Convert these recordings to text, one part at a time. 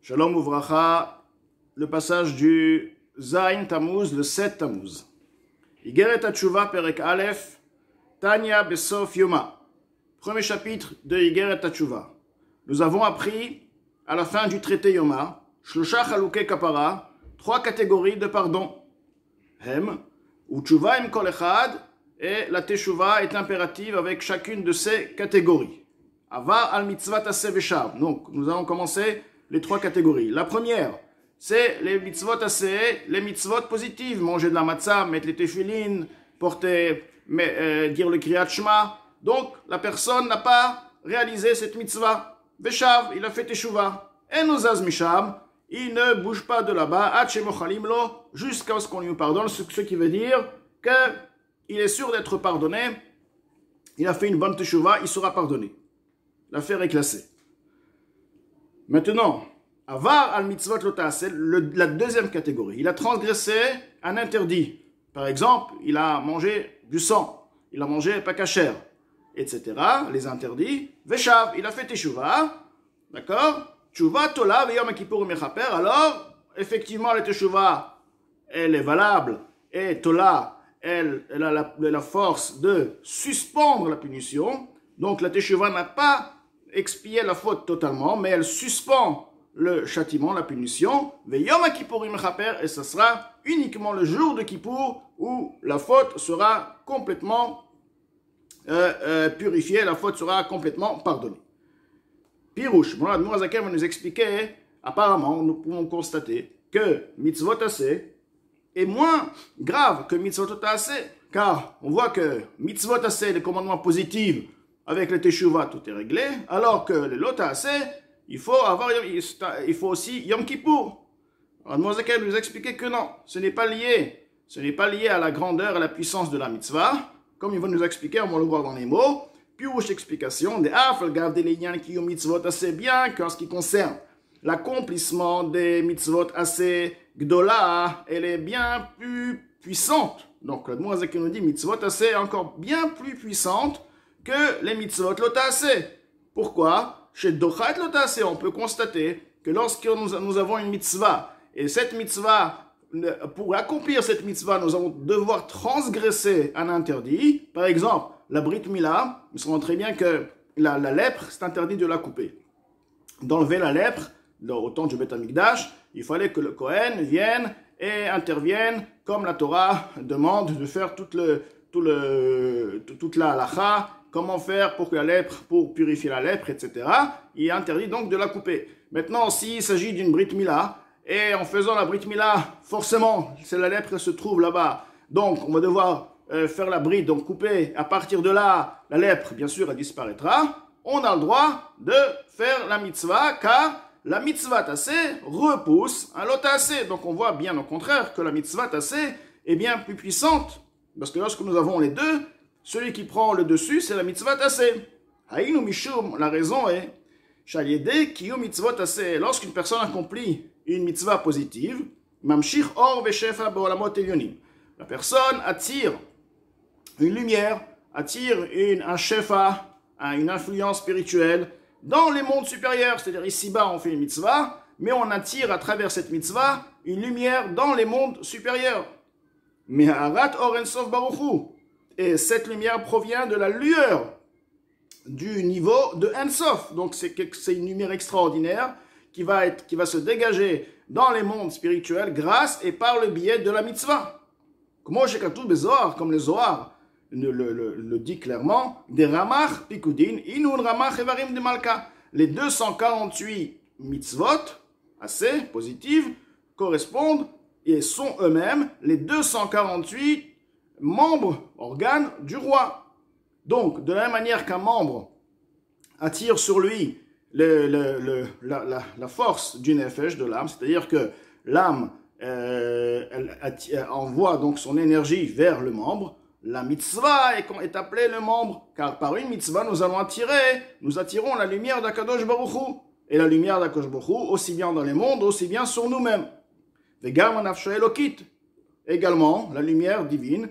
Shalom Uvracha, le passage du Zayin Tammuz, le 7 Tammuz. Igeret HaTshuva Perek Aleph, Tanya Besof Yoma. Premier chapitre de Igeret HaTshuva. Nous avons appris, à la fin du traité Yoma, Shlosha Chaluke Kapara, 3 catégories de pardon. Hem, ou Tshuva im kol echad, et la Teshuva est impérative avec chacune de ces catégories. Avar al mitzvat aseh veshav. Donc, nous allons commencer les 3 catégories. La première, c'est les mitzvot aseh, les mitzvot positives. Manger de la matzah, mettre les tefillin, porter, dire le kriyat shema. Donc, la personne n'a pas réalisé cette mitzvah. Veshav, il a fait teshuva. Et nous misham, il ne bouge pas de là-bas, jusqu'à ce qu'on lui pardonne, ce qui veut dire qu'il est sûr d'être pardonné. Il a fait une bonne teshuva, il sera pardonné. L'affaire est classée. Maintenant, avar al mitzvot lota, c'est la deuxième catégorie. Il a transgressé un interdit. Par exemple, il a mangé du sang, il a mangé pas kasher, etc. Les interdits. Veshav, il a fait teshuva, d'accord? Teshuva tola veyom kippur mechaper. Alors, effectivement, la teshuva, elle est valable, et tola, elle a la force de suspendre la punition. Donc, la teshuva n'a pas expié la faute totalement, mais elle suspend le châtiment, la punition. Veyom kippurim mechaper, et ce sera uniquement le jour de Kippour où la faute sera complètement purifiée, la faute sera complètement pardonnée. Pirouche, bon, Admour HaZaken va nous expliquer, apparemment, nous pouvons constater que mitzvot aseh est moins grave que mitzvot aseh, car on voit que mitzvot aseh, les commandements positifs, avec le teshuva, tout est réglé, alors que le lota aseh, il faut aussi Yom Kippour. Admour HaZaken nous expliquer que non, ce n'est pas lié à la grandeur et à la puissance de la mitzvah, comme il va nous expliquer, on va le voir dans les mots. Puis, explication des afl, garder les liens qui ont mitzvot assez bien, qu'en ce qui concerne l'accomplissement des mitzvot assez gdola, elle est bien plus puissante. Donc, le Admour HaZaken nous dit mitzvot assez encore bien plus puissante que les mitzvot lota assez. Pourquoi? Chez Dochat lota assez, on peut constater que lorsque nous avons une mitzvah, et cette mitzvah, pour accomplir cette mitzvah, nous allons devoir transgresser un interdit. Par exemple, la Brit Mila, nous savons très bien que la lèpre, c'est interdit de la couper. D'enlever la lèpre, au temps du Beth Amikdash, il fallait que le Kohen vienne et intervienne, comme la Torah demande de faire toute la halacha, comment faire pour purifier la lèpre, etc. Il est interdit donc de la couper. Maintenant, s'il s'agit d'une Brit Mila, et en faisant la Brit Mila, forcément, c'est la lèpre qui se trouve là-bas. Donc, on va devoir faire la bride, donc couper. À partir de là, la lèpre, bien sûr, elle disparaîtra. On a le droit de faire la mitzvah, car la mitzvah tassé repousse un lot tassé. Donc, on voit bien au contraire que la mitzvah tassé est bien plus puissante. Parce que lorsque nous avons les deux, celui qui prend le dessus, c'est la mitzvah tassé. Haïnu mishum, la raison est, shaliede kiyu mitzvot tassé. Lorsqu'une personne accomplit une mitzvah positive, mamshich or veshefa be'olamot elyonim. La personne attire une lumière, attire un shefa, une influence spirituelle dans les mondes supérieurs. C'est-à-dire ici-bas on fait une mitzvah, mais on attire à travers cette mitzvah une lumière dans les mondes supérieurs. Meharat or ensof baruchu. Et cette lumière provient de la lueur du niveau de Ensof. Donc c'est une lumière extraordinaire qui va se dégager dans les mondes spirituels grâce et par le biais de la mitzvah. Comme le Zohar le dit clairement, des Ramach Pikudin, Inun Ramach Evarim de Malka. Les 248 mitzvot, assez positives, correspondent et sont eux-mêmes les 248 membres, organes du roi. Donc, de la même manière qu'un membre attire sur lui la force du nefesh, de l'âme, c'est-à-dire que l'âme elle envoie donc son énergie vers le membre, la mitzvah est appelée le membre, car par une mitzvah nous attirons la lumière d'Akadosh Baruch Hu, et la lumière d'Akadosh Baruch Hu, aussi bien dans les mondes, aussi bien sur nous-mêmes. Vegam nafsho elokit, également la lumière divine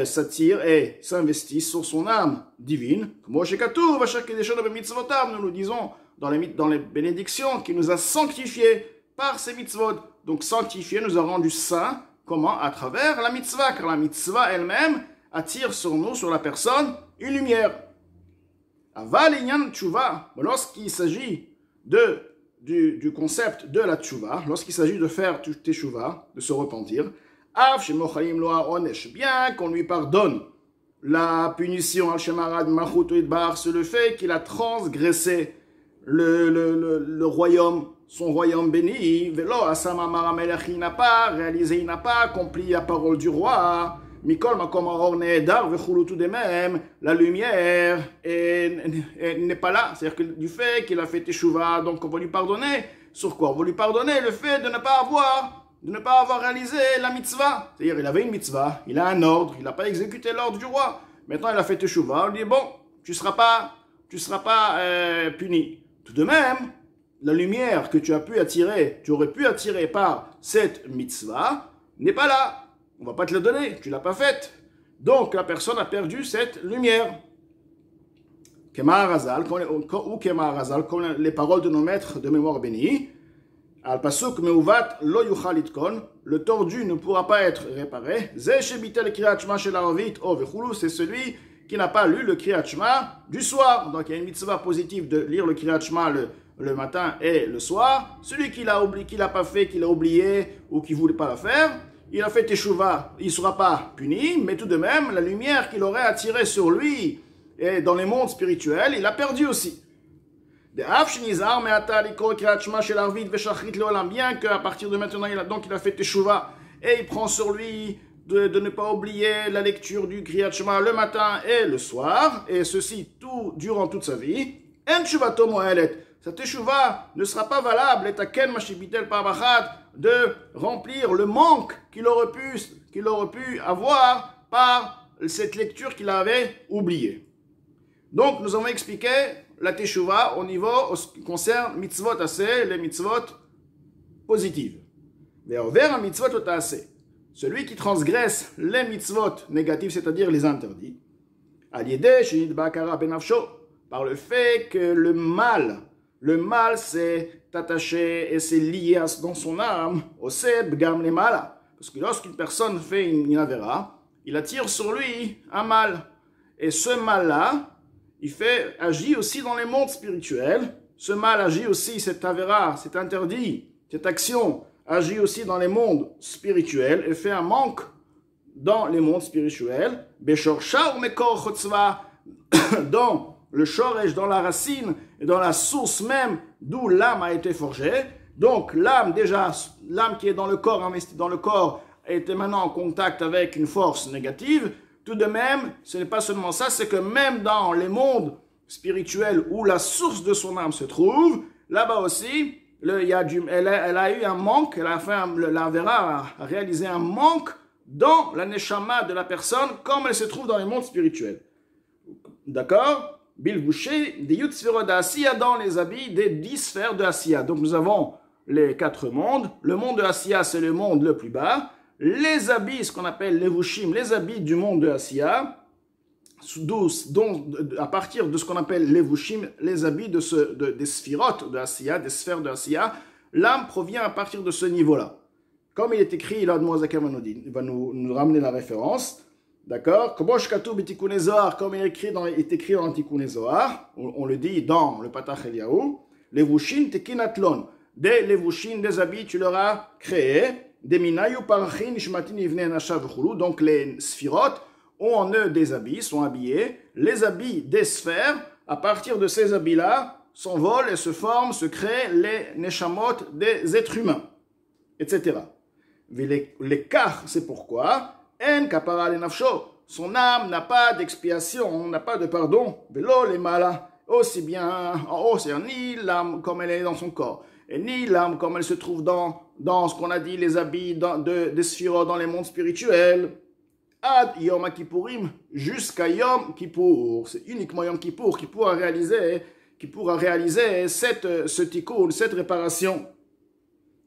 s'attire et s'investit sur son âme divine. Nous le disons dans les bénédictions, qui nous a sanctifiés par ces mitzvot. Donc sanctifié nous a rendu saints. Comment? À travers la mitzvah, car la mitzvah elle-même attire sur nous, sur la personne, une lumière. Aval inyan tshuva, lorsqu'il s'agit du concept de la tshuva, lorsqu'il s'agit de faire teshuva, de se repentir, bien qu'on lui pardonne la punition al-shemarad malchut idbar, c'est le fait qu'il a transgressé le royaume, son royaume béni, velo asama maramelech, il n'a pas réalisé, il n'a pas accompli la parole du roi, mikol makom aor nehedar vechulu, tout de même, la lumière n'est pas là, c'est-à-dire que du fait qu'il a fait teshuva, donc on va lui pardonner, sur quoi? On va lui pardonner le fait de ne pas avoir réalisé la mitzvah. C'est-à-dire, il avait une mitzvah, il a un ordre, il n'a pas exécuté l'ordre du roi. Maintenant, il a fait teshuva, on lui dit, bon, tu ne seras pas puni. Tout de même, la lumière que tu aurais pu attirer par cette mitzvah, n'est pas là. On ne va pas te la donner, tu ne l'as pas faite. Donc, la personne a perdu cette lumière. Kema Razal, ou Kema Razal, comme les paroles de nos maîtres de mémoire bénis, Al pasuk meuvat lo yuchal litkon, le tordu ne pourra pas être réparé. Ze shebitel kriyat shema shel arvit o vechulu, c'est celui qui n'a pas lu le kriyat shema du soir. Donc il y a une mitzvah positive de lire le kriyat shema le matin et le soir. Celui qui l'a pas fait, qui l'a oublié ou qui voulait pas la faire, il a fait teshuva, il ne sera pas puni, mais tout de même la lumière qu'il aurait attirée sur lui et dans les mondes spirituels, il a perdu aussi. Bien qu'à partir de maintenant, il a fait teshuva et il prend sur lui de ne pas oublier la lecture du Kriyat Shema le matin et le soir, et ceci durant toute sa vie. Sa teshuva ne sera pas valable de remplir le manque qu'il aurait pu avoir par cette lecture qu'il avait oubliée. Donc, nous avons expliqué la teshuva au ce qui concerne mitzvot assez, les mitzvot positives. Vers un mitzvot assez, celui qui transgresse les mitzvot négatives, c'est-à-dire les interdits, par le fait que le mal s'est attaché et s'est lié dans son âme, parce que lorsqu'une personne fait une avera, il attire sur lui un mal. Et ce mal-là, agit aussi dans les mondes spirituels. Ce mal agit aussi, cet avera, cet interdit, cette action agit aussi dans les mondes spirituels et fait un manque dans les mondes spirituels. Beshorcha ou mekor chotzva, dans le shoresh, dans la racine et dans la source même d'où l'âme a été forgée. Donc l'âme qui est dans le corps, investie dans le corps, était maintenant en contact avec une force négative. Tout de même, ce n'est pas seulement ça, c'est que même dans les mondes spirituels où la source de son âme se trouve, là-bas aussi, elle a eu un manque, la Vera a réalisé un manque dans la neshama de la personne, comme elle se trouve dans les mondes spirituels. D'accord? Bilbouché, des yut sphérot d'Asiya dans les habits des 10 sphères de Asiya. Donc nous avons les 4 mondes. Le monde de Asiya, c'est le monde le plus bas. Les habits, ce qu'on appelle les vushim, les habits du monde de Asiya, à partir de ce qu'on appelle les vushim, les habits des sphirotes de Asiya, des sphères de Asiya, l'âme provient à partir de ce niveau-là. Comme il est écrit, là, il va nous ramener la référence, d'accord? Comme il est écrit dans l'Antikkun Zohar, on le dit dans le Patach Eliyahu, les vushim tekinatlon, des levushim, des habits, tu leur as créé. Donc les sphirotes ont en eux des habits, sont habillés. Les habits des sphères, à partir de ces habits-là, s'envolent et se forment, se créent les neshamot des êtres humains, etc. L'écart, c'est pourquoi en kapara le nafsho, son âme n'a pas d'expiation, n'a pas de pardon. Velo les malas, aussi bien en haut, c'est-à-dire ni l'âme comme elle est dans son corps, et ni l'âme comme elle se trouve dans ce qu'on a dit, les habits des sphirotes dans les mondes spirituels. Ad Yom Kippourim, jusqu'à Yom Kippour. C'est uniquement Yom Kippour qui pourra réaliser ce tikkun, cette réparation.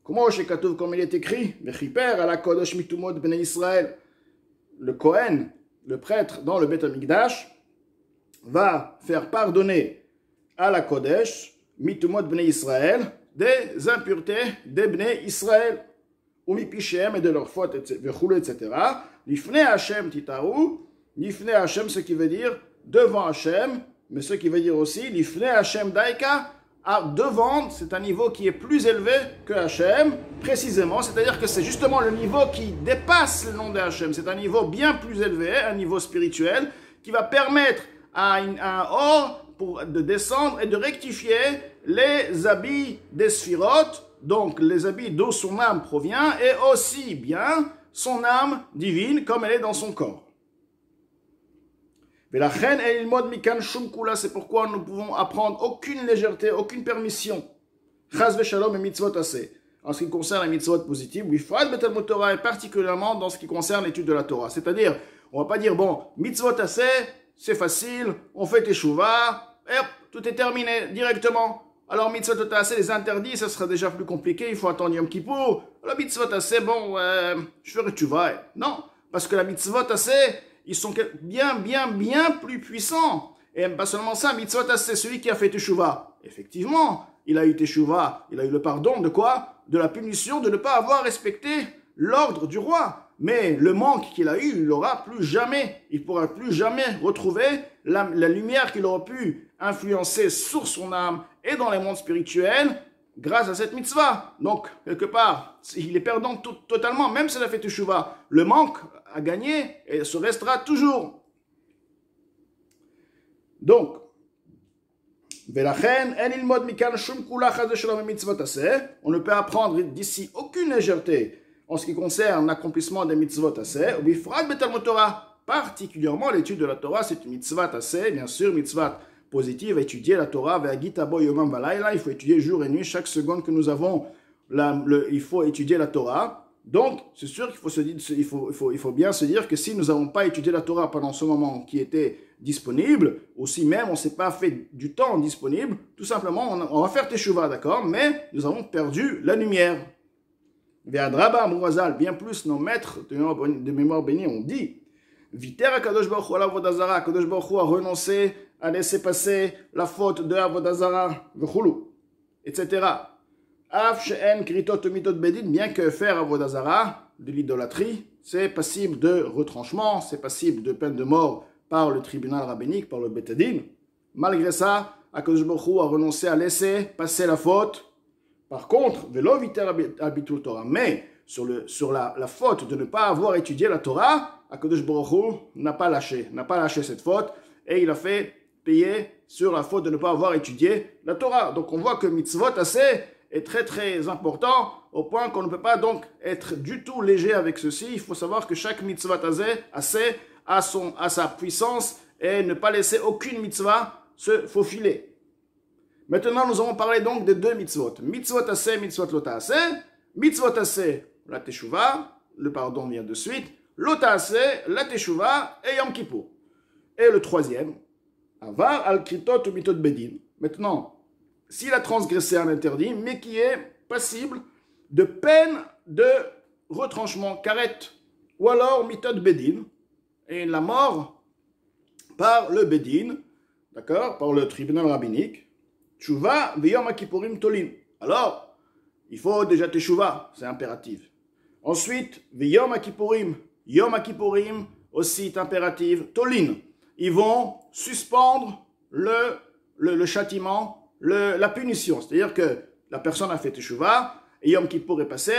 Comment comme il est écrit, le Kohen, le prêtre dans le Beth Amikdash, va faire pardonner à la Kodesh, mitumot bnei Israël, des impuretés des bnei Israël, ou mipichem et de leurs fautes, etc. Lifnei Hashem titaru, lifnei Hashem, ce qui veut dire devant Hashem, mais ce qui veut dire aussi lifnei Hashem daika, devant, c'est un niveau qui est plus élevé que Hashem, précisément, c'est-à-dire que c'est justement le niveau qui dépasse le nom de Hashem, c'est un niveau bien plus élevé, un niveau spirituel, qui va permettre à un or de descendre et de rectifier les habits des sphirotes, donc les habits d'où son âme provient, et aussi bien son âme divine comme elle est dans son corps. C'est pourquoi nous ne pouvons apprendre aucune légèreté, aucune permission. Chas v'shalom et mitzvot assez. En ce qui concerne les mitzvot positives, et particulièrement dans ce qui concerne l'étude de la Torah. C'est-à-dire, on ne va pas dire, bon, mitzvot assez, c'est facile, on fait teshuva, et hop, tout est terminé directement. Alors, mitzvot assez, les interdits, ça sera déjà plus compliqué, il faut attendre Yom Kippour. La mitzvot assez, bon, je ferai teshuva. Non, parce que la mitzvot assez, ils sont bien plus puissants. Et pas seulement ça, mitzvot assez, celui qui a fait teshuva. Effectivement, il a eu teshuva, il a eu le pardon de quoi? De la punition de ne pas avoir respecté l'ordre du roi. Mais le manque qu'il a eu, il n'aura plus jamais, il ne pourra plus jamais retrouver la lumière qu'il aurait pu influencer sur son âme et dans les mondes spirituels grâce à cette mitzvah. Donc, quelque part, il est perdant totalement, même s'il a fait teshuva. Le manque à gagner et se restera toujours. Donc, on ne peut apprendre d'ici aucune légèreté en ce qui concerne l'accomplissement des mitzvot assez, particulièrement l'étude de la Torah, c'est une mitzvah assez, bien sûr, mitzvah positive, étudier la Torah, il faut étudier jour et nuit, chaque seconde que nous avons, il faut étudier la Torah. Donc, c'est sûr qu'il faut il faut bien se dire que si nous n'avons pas étudié la Torah pendant ce moment qui était disponible, ou si même on ne s'est pas fait du temps disponible, tout simplement, on va faire teshuva, d'accord, mais nous avons perdu la lumière. Ve'adraba Mourazal, bien plus nos maîtres de mémoire bénie ont dit, Viter Kadosh Baruch Hu ala Avodazara, Kadosh Baruch Hu a renoncé à laisser passer la faute de Avodazara, v'chulu, etc. Af she'en kritot mitot bedin, bien que faire Avodazara, de l'idolâtrie, c'est passible de retranchement, c'est passible de peine de mort par le tribunal rabbinique, par le Betadin. Malgré ça, Kadosh Baruch Hu a renoncé à laisser passer la faute. Par contre, velo viter habitul Torah, mais sur la faute de ne pas avoir étudié la Torah, Akadosh Baruch Hu n'a pas lâché cette faute et il a fait payer sur la faute de ne pas avoir étudié la Torah. Donc on voit que mitzvot assez est très très important au point qu'on ne peut pas donc être du tout léger avec ceci. Il faut savoir que chaque mitzvot assez a sa puissance et ne pas laisser aucune mitzvah se faufiler. Maintenant, nous allons parler donc des deux mitzvot. Mitzvot assez, mitzvot lota assez. Mitzvot assez, la teshuva, le pardon vient de suite. Lota assez, la teshuva et Yom Kippour. Et le troisième, avar al kritot ou mitot bedin. Maintenant, s'il a transgressé un interdit, mais qui est passible de peine de retranchement, karet, ou alors mitot bedin, et la mort par le bedin, d'accord, par le tribunal rabbinique. Teshuva v'yom kippourim tolin. Alors, il faut déjà teshuva, c'est impératif. Ensuite, v'yom kippourim, yom kippourim aussi est impératif, tolin. Ils vont suspendre le châtiment, la punition. C'est-à-dire que la personne a fait teshuva, et yom kippour est passé,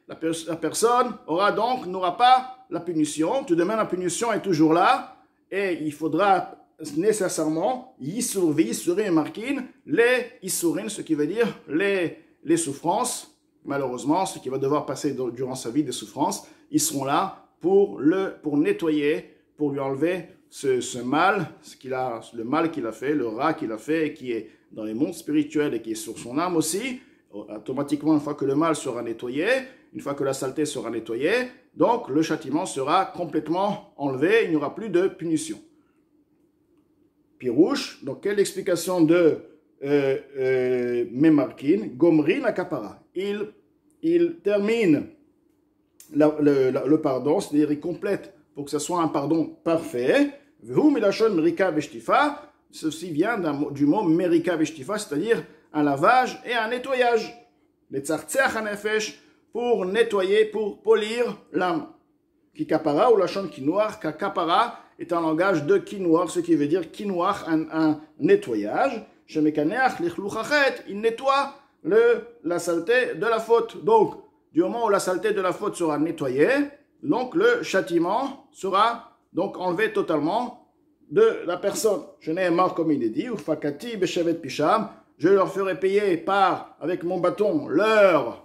la personne n'aura pas la punition. Tout de même, la punition est toujours là, et il faudra nécessairement yisur v'yisurim markin, les yisurim, ce qui veut dire les souffrances, malheureusement, ce qui va devoir passer durant sa vie des souffrances, ils seront là pour nettoyer, pour lui enlever ce mal, le mal qu'il a fait, le rat qu'il a fait, et qui est dans les mondes spirituels et qui est sur son âme aussi. Automatiquement, une fois que le mal sera nettoyé, une fois que la saleté sera nettoyée, donc le châtiment sera complètement enlevé, il n'y aura plus de punition. Pirouche, donc quelle explication de Memarkin, Gomrin Akapara. Il termine le pardon, c'est-à-dire il complète pour que ce soit un pardon parfait. Vehu milashon merika veshtifa, ceci vient du mot merika veshtifa, c'est-à-dire un lavage et un nettoyage. Les tzartzeach hanefesh, pour nettoyer, pour polir l'âme. Ki kapara ou la chante kinoir, ka kapara est un langage de kinoir, ce qui veut dire kinoir, un nettoyage. Chez Mekaneach, l'Ichlouchachet, il nettoie la saleté de la faute. Donc, du moment où la saleté de la faute sera nettoyée, donc le châtiment sera donc enlevé totalement de la personne. Je n'ai marre comme il est dit, ou fakati beshevet pisham, je leur ferai payer avec mon bâton leur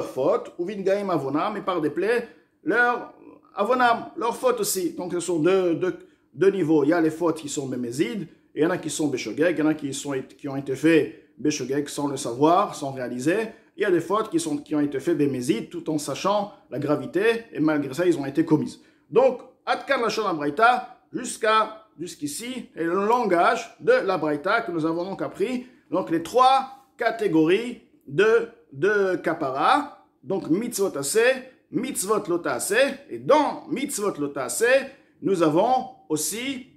faute, ou vingaim avonam, et par des plaies, leur avonam, leur faute aussi. Donc ce sont deux niveaux. Il y a les fautes qui sont bémézides, et il y en a qui sont béchogeg, il y en a qui ont été faits béchogeg sans le savoir, sans réaliser. Il y a des fautes qui ont été faites bémézides, tout en sachant la gravité, et malgré ça, ils ont été commises. Donc, Adkan Lashon Braïta, jusqu'ici, est le langage de la Braïta que nous avons donc appris. Donc, les trois catégories de kapara, donc mitzvot aseh, mitzvot lota aseh, et dans mitzvot lota aseh, nous avons aussi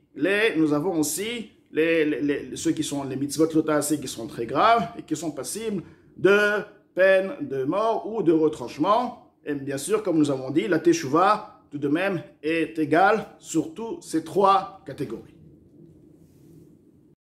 ceux qui sont les mitzvot lota aseh qui sont très graves et qui sont passibles de peine de mort ou de retranchement. Et bien sûr, comme nous avons dit, la teshuva tout de même est égale sur toutes ces trois catégories.